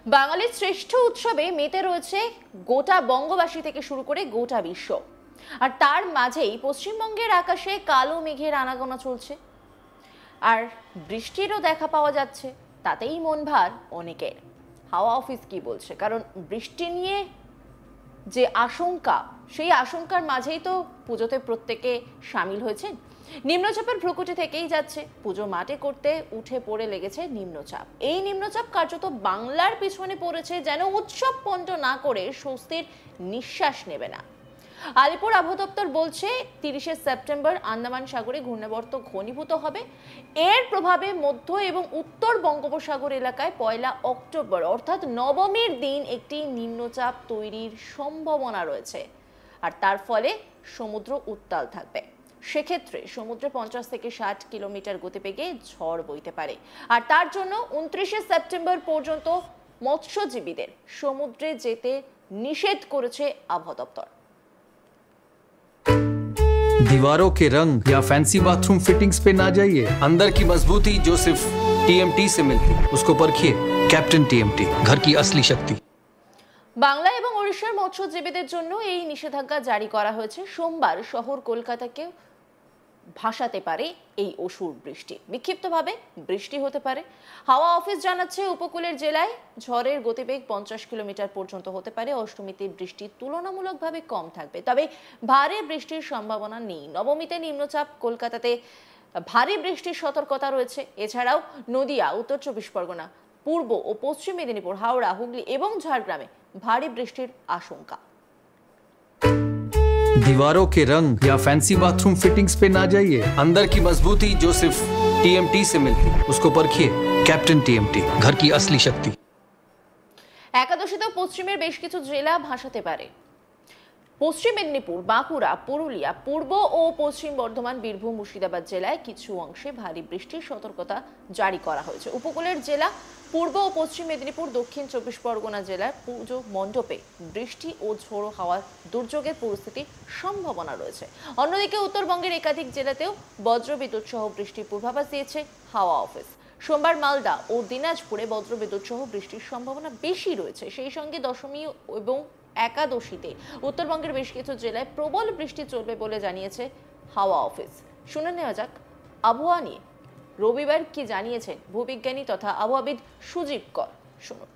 বাঙালির শ্রেষ্ঠ উৎসবে মেতে রয়েছে গোটা বঙ্গবাসী থেকে শুরু করে গোটা বিশ্ব। আর তার মাঝেই পশ্চিমবঙ্গের আকাশে কালো মেঘের আনাগোনা চলছে, আর বৃষ্টিরও দেখা পাওয়া যাচ্ছে। তাতেই মন ভার অনেকের। হাওয়া অফিস কি বলছে, কারণ বৃষ্টি নিয়ে যে আশঙ্কা, সেই আশঙ্কার মাঝেই তো পুজোতে প্রত্যেকে সামিল হয়েছেন। নিম্নচাপের ভ্রুকুটি থেকেই যাচ্ছে, পুজো মাঠে করতে উঠে পড়ে লেগেছে নিম্নচাপ। এই নিম্নচাপ কার্যত বাংলার পিছনে পড়েছে, যেন উৎসব পণ্ড না করে স্বস্তির নিঃশ্বাস নেবে না। আলিপুর আবহাওয়া দপ্তর বলছে 30শে সেপ্টেম্বর আন্দামান সাগরে ঘূর্ণাবর্ত ঘনীভূত হবে। এর প্রভাবে মধ্য এবং উত্তর বঙ্গোপসাগর এলাকায় 1 অক্টোবর অর্থাৎ নবমীর দিন একটি নিম্নচাপ তৈরির সম্ভাবনা রয়েছে, আর তার ফলে সমুদ্র উত্তাল থাকবে। সেক্ষেত্রে সমুদ্রে 50 থেকে 60 কিলোমিটার গতিবেগে ঝড় বইতে পারে। আর তার জন্য 29শে সেপ্টেম্বর পর্যন্ত মৎস্যজীবীদের সমুদ্রে যেতে নিষেধ করেছে আবহাওয়া দপ্তর। दीवारों के रंग या फैंसी बाथरूम फिटिंग्स पे ना जाइए। अंदर की मजबूती जो सिर्फ टीएमटी से मिलती, उसको परखिए। कैप्टन टीएमटी, घर की असली शक्ति। বাংলা এবং ওড়িশার মৎস্যজীবীদের জন্য এই নিষেধাজ্ঞা জারি করা হয়েছে। সোমবার শহর কলকাতাকে ভাসাতে পারে এই অসুর বৃষ্টি। বিক্ষিপ্তভাবে বৃষ্টি হতে পারে। হাওয়া অফিস জানাচ্ছে উপকূলের জেলায় ঝড়ের গতিবেগ 50 কিলোমিটার পর্যন্ত হতে পারে। অষ্টমীতে বৃষ্টি তুলনামূলকভাবে কম থাকবে, তবে ভারী বৃষ্টির সম্ভাবনা নেই। নবমীতে নিম্নচাপ, কলকাতাতে ভারী বৃষ্টির সতর্কতা রয়েছে। এছাড়াও নদিয়া, উত্তর 24 পরগনা, পূর্ব ও পশ্চিম মেদিনীপুর, হাওড়া, হুগলি এবং ঝাড়গ্রামে ভারী বৃষ্টির আশঙ্কা। दीवारों के रंग या फैंसी बाथरूम फिटिंग्स पे ना जाइए। अंदर की मजबूती जो सिर्फ टीएमटी से मिलती, उसको परखिए। कैप्टन टीएमटी, घर की असली शक्ति। একাদশীতেও পশ্চিমের বেশ কিছু জেলা ভাসাতে পারে। পশ্চিম মেদিনীপুর, বাঁকুড়া, পুরুলিয়া, পূর্ব ও পশ্চিম বর্ধমান, বীরভূম, মুর্শিদাবাদ জেলায় কিছু অংশে ভারী বৃষ্টির সতর্কতা জারি করা হয়েছে। উপকূলের জেলা পূর্ব ও পশ্চিম মেদিনীপুর, দক্ষিণ 24 পরগনা জেলার পুজো মণ্ডপে বৃষ্টি ও ঝোড়ো হাওয়ার দুর্যোগের পরিস্থিতির সম্ভাবনা রয়েছে। অন্যদিকে উত্তরবঙ্গের একাধিক জেলাতেও বজ্রবিদ্যুৎ সহ বৃষ্টির পূর্বাভাস দিয়েছে হাওয়া অফিস। সোমবার মালদা ও দিনাজপুরে বজ্রবিদ্যুৎ সহ বৃষ্টির সম্ভাবনা বেশি রয়েছে। সেই সঙ্গে দশমী এবং একাদশীতে উত্তরবঙ্গের বেশ কিছু জেলায় প্রবল বৃষ্টি চলবে বলে জানিয়েছে হাওয়া অফিস। শুনে নেওয়া যাক আবহাওয়া নিয়ে রবিবার কি জানিয়েছেন ভূবিজ্ঞানী তথা আবহাওয়াবিদ সুজিত কর। শুনুন।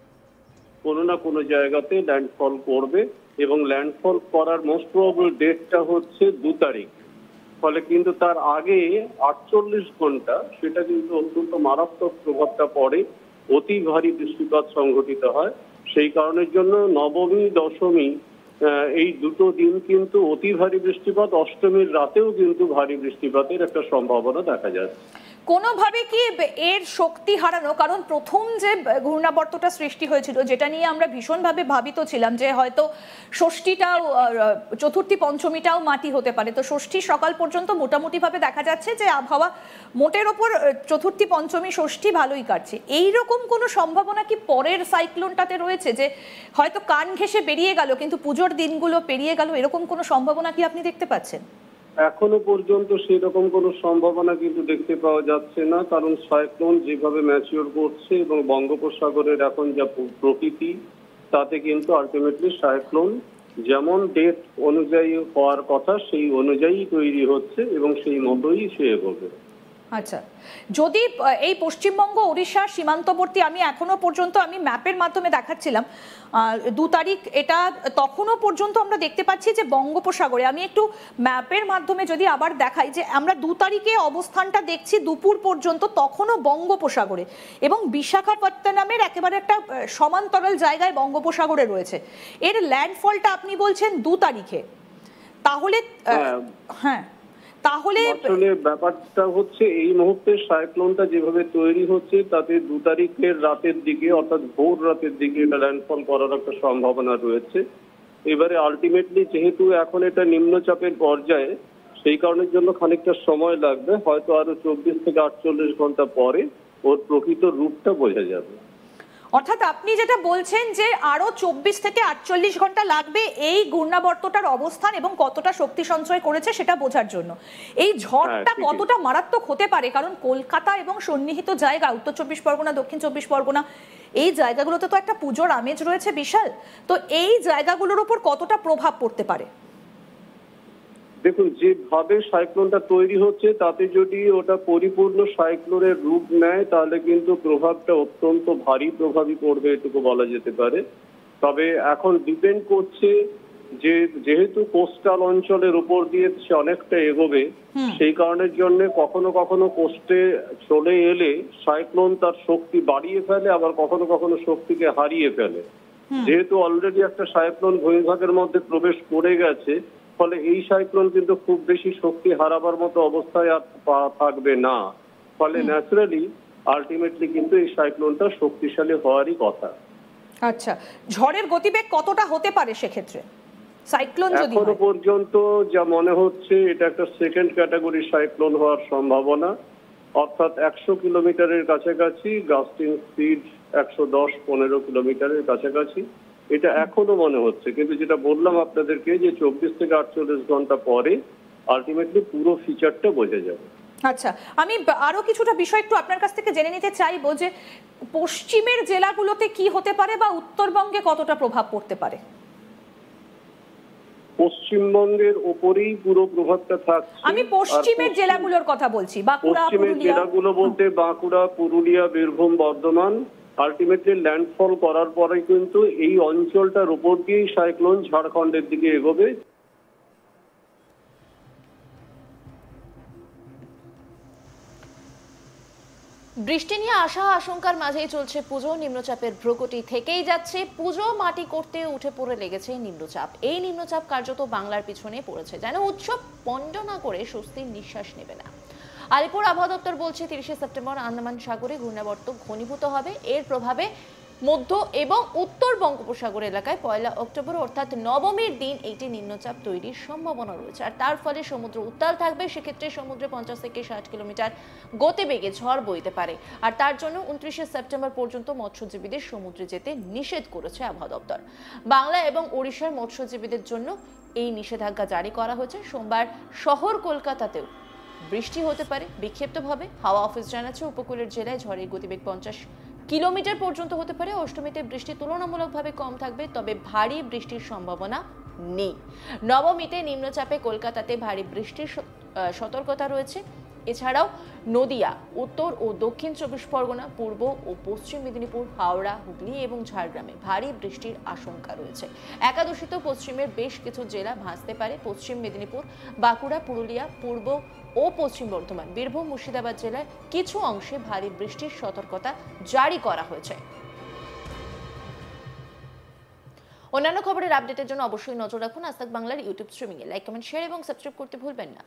কোনো না কোনো জায়গাতে ল্যান্ডফল করবে এবং ল্যান্ডফল করার মোস্ট প্রবাবল ডেটটা হচ্ছে 2 তারিখ। ফলে কিন্তু তার আগে 48 ঘন্টা সেটা কিন্তু অত্যন্ত মারাত্মক প্রভাবটা পড়ে, অতি ভারী বৃষ্টিপাত সংঘটিত হয়। সেই কারণের জন্য নবমী, দশমী এই দুটো দিন কিন্তু অতি ভারী বৃষ্টিপাত, অষ্টমীর রাতেও কিন্তু ভারী বৃষ্টিপাতের একটা সম্ভাবনা দেখা যাচ্ছে। কোনোভাবে কি এর শক্তি হারানো, কারণ প্রথম যে ঘূর্ণাবর্তটা সৃষ্টি হয়েছিল যেটা নিয়ে আমরা ভীষণভাবে ভাবিত ছিলাম যে হয়তো ষষ্ঠীটাও, চতুর্থী পঞ্চমীটাও মাটি হতে পারে, তো ষষ্ঠী সকাল পর্যন্ত মোটামুটিভাবে দেখা যাচ্ছে যে আবহাওয়া মোটের ওপর চতুর্থী পঞ্চমী ষষ্ঠী ভালোই কাটছে। এইরকম কোনো সম্ভাবনা কি পরের সাইক্লোনটাতে রয়েছে, যে হয়তো কান ঘেঁষে বেরিয়ে গেল কিন্তু পুজোর দিনগুলো পেরিয়ে গেল, এরকম কোনো সম্ভাবনা কি আপনি দেখতে পাচ্ছেন? এখনো পর্যন্ত সেরকম কোনো সম্ভাবনা কিন্তু দেখতে পাওয়া যাচ্ছে না, কারণ সাইক্লোন যেভাবে ম্যাচিওর করছে এবং বঙ্গোপসাগরের এখন যা প্রকৃতি, তাতে কিন্তু আলটিমেটলি সাইক্লোন যেমন ডেট অনুযায়ী হওয়ার কথা সেই অনুযায়ী তৈরি হচ্ছে এবং সেই মতোই সে এগোবে। আচ্ছা, যদি এই পশ্চিমবঙ্গ ওড়িশার সীমান্তবর্তী, আমি এখনো পর্যন্ত আমি ম্যাপের মাধ্যমে দেখাচ্ছিলাম 2 তারিখ, এটা তখনও পর্যন্ত আমরা দেখতে পাচ্ছি যে বঙ্গোপসাগরে, আমি একটু ম্যাপের মাধ্যমে যদি আবার দেখাই যে আমরা 2 তারিখে অবস্থানটা দেখছি দুপুর পর্যন্ত, তখনও বঙ্গোপসাগরে এবং বিশাখাপত্তনমের একেবারে একটা সমান্তরাল জায়গায় বঙ্গোপসাগরে রয়েছে। এর ল্যান্ডফলটা আপনি বলছেন 2 তারিখে, তাহলে হ্যাঁ, তাহলে আসলে ব্যাপারটা হচ্ছে এই মুহূর্তে সাইক্লোনটা যেভাবে তৈরি হচ্ছে তাতে 2 তারিখের রাতের দিকে, অর্থাৎ ভোর রাতের দিকে এটা ল্যান্ডফল করার একটা সম্ভাবনা রয়েছে। এবারে আলটিমেটলি যেহেতু এখন এটা নিম্নচাপের পর্যায়ে, সেই কারণের জন্য খানিকটা সময় লাগবে, হয়তো আরো 24 থেকে 48 ঘন্টা পরে ওর প্রকৃত রূপটা বোঝা যাবে। অর্থাৎ আপনি যেটা বলছেন যে আরো 24 থেকে 48 ঘন্টা লাগবে এই ঘূর্ণাবর্তটার অবস্থান এবং কতটা শক্তি সঞ্চয় করেছে সেটা বোঝার জন্য। এই ঝড়টা কতটা মারাত্মক হতে পারে, কারণ কলকাতা এবং সন্নিহিত জায়গা, উত্তর 24 পরগনা, দক্ষিণ 24 পরগনা, এই জায়গাগুলোতে তো একটা পুজোর আমেজ রয়েছে বিশাল, তো এই জায়গাগুলোর উপর কতটা প্রভাব পড়তে পারে? দেখুন, যেভাবে সাইক্লোনটা তৈরি হচ্ছে তাতে যদি ওটা পরিপূর্ণ সাইক্লোনের রূপ নেয় তাহলে কিন্তু প্রভাবটা অত্যন্ত ভারী প্রভাবই পড়বে, এটুকু বলা যেতে পারে। তবে এখন ডিপেন্ড করছে যে যেহেতু কোস্টাল অঞ্চলের উপর দিয়ে সে অনেকটা এগোবে, সেই কারণের জন্য কখনো কখনো কোস্টে চলে এলে সাইক্লোন তার শক্তি বাড়িয়ে ফেলে, আবার কখনো কখনো শক্তিকে হারিয়ে ফেলে। যেহেতু অলরেডি একটা সাইক্লোন ভূমিভাগের মধ্যে প্রবেশ করে গেছে, ফলে এই সাইক্লোন কিন্তু খুব বেশি শক্তি হারাবার মতো অবস্থায় আর থাকবে না। ফলে ন্যাচারালি আলটিমেটলি কিন্তু এই সাইক্লোনটা শক্তিশালী হওয়ারই কথা। আচ্ছা, ঝড়ের গতিবেগ কতটা হতে পারে সেক্ষেত্রে সাইক্লোন যদি এখনো হয়? পর্যন্ত যা মনে হচ্ছে এটা একটা সেকেন্ড ক্যাটাগরি সাইক্লোন হওয়ার সম্ভাবনা, অর্থাৎ 100 কিলোমিটারের কাছাকাছি, গাস্টিং স্পিড 110-15 কিলোমিটারের কাছাকাছি, এটা এখনো মনে হচ্ছে। কিন্তু যেটা বললাম আপনাদেরকে যে 24 থেকে 48 ঘন্টা পরে আলটিমেটলি পুরো ফিচারটা বোঝা যাবে। আচ্ছা, আমি আরো কিছুটা বিষয় একটু আপনার কাছ থেকে জেনে নিতে চাইবো যে পশ্চিমের জেলাগুলোতে কি হতে পারে বা উত্তরবঙ্গে কতটা প্রভাব পড়তে পারে? পশ্চিমবঙ্গের ওপরেই পুরো প্রভাবটা থাকছে। আমি পশ্চিমের জেলাগুলোর কথা বলছি, বাঁকুড়া, পশ্চিমের পুরুলিয়া। জেলাগুলো বলতে বাঁকুড়া, পুরুলিয়া, বীরভূম, বর্ধমান আলটিমেটলি ল্যান্ডফল করার পরে কিন্তু এই অঞ্চলটার উপর দিয়েই সাইক্লোন ঝাড়খণ্ডের দিকে এগোবে। বৃষ্টি নিয়ে আশা আশঙ্কার মাঝেই চলছে পুজো। নিম্নচাপের ভ্রুকুটি থেকেই যাচ্ছে। পুজো মাটি করতে উঠে পড়ে লেগেছে নিম্নচাপ। এই নিম্নচাপ কার্যত বাংলার পিছনে পড়েছে, যেন উৎসব পণ্ড না করে স্বস্তির নিঃশ্বাস নেবে না। আলিপুর আবহাওয়া দপ্তর বলছে 30শে সেপ্টেম্বর আন্দামান সাগরে ঘূর্ণাবর্ত ঘনীভূত হবে। এর প্রভাবে মধ্য এবং উত্তর বঙ্গোপসাগর এলাকায় 1 অক্টোবর অর্থাৎ নবমীর দিন একটি নিম্নচাপ তৈরির সম্ভাবনা রয়েছে। আর তার ফলে সমুদ্র উত্তাল থাকবে। সেক্ষেত্রে সমুদ্রে 50 থেকে 60 কিলোমিটার গতিবেগে ঝড় বইতে পারে। আর তার জন্য 29শে সেপ্টেম্বর পর্যন্ত মৎস্যজীবীদের সমুদ্রে যেতে নিষেধ করেছে আবহাওয়া দপ্তর। বাংলা এবং ওড়িশার মৎস্যজীবীদের জন্য এই নিষেধাজ্ঞা জারি করা হয়েছে। সোমবার শহর কলকাতাতেও বৃষ্টি হতে পারে বিক্ষিপ্তভাবে। হাওয়া অফিস জানাচ্ছে উপকূলের জেলায় ঝড়ের গতিবেগ 50 কিলোমিটার পর্যন্ত হতে পারে। অষ্টমীতে বৃষ্টি তুলনামূলকভাবে কম থাকবে, তবে ভারী বৃষ্টির সম্ভাবনা নেই। নবমীতে নিম্নচাপে কলকাতাতে ভারী বৃষ্টির সতর্কতা রয়েছে। এছাড়াও নদিয়া, উত্তর ও দক্ষিণ 24 পরগনা, পূর্ব ও পশ্চিম মেদিনীপুর, হাওড়া, হুগলি এবং ঝাড়গ্রামে ভারী বৃষ্টির আশঙ্কা রয়েছে। একাদশীতে পশ্চিমের বেশ কিছু জেলা ভাসতে পারে। পশ্চিম মেদিনীপুর, বাঁকুড়া, পুরুলিয়া, পূর্ব ও পশ্চিম বর্ধমান, বীরভূম, মুর্শিদাবাদ জেলার কিছু অংশে ভারী বৃষ্টির সতর্কতা জারি করা হয়েছে। অন্যান্য খবরের আপডেটের জন্য অবশ্যই নজর রাখুন আজ তাক বাংলার ইউটিউব স্ট্রিমিংয়ে। লাইক, কমেন্ট, শেয়ার এবং সাবস্ক্রাইব করতে ভুলবেন না।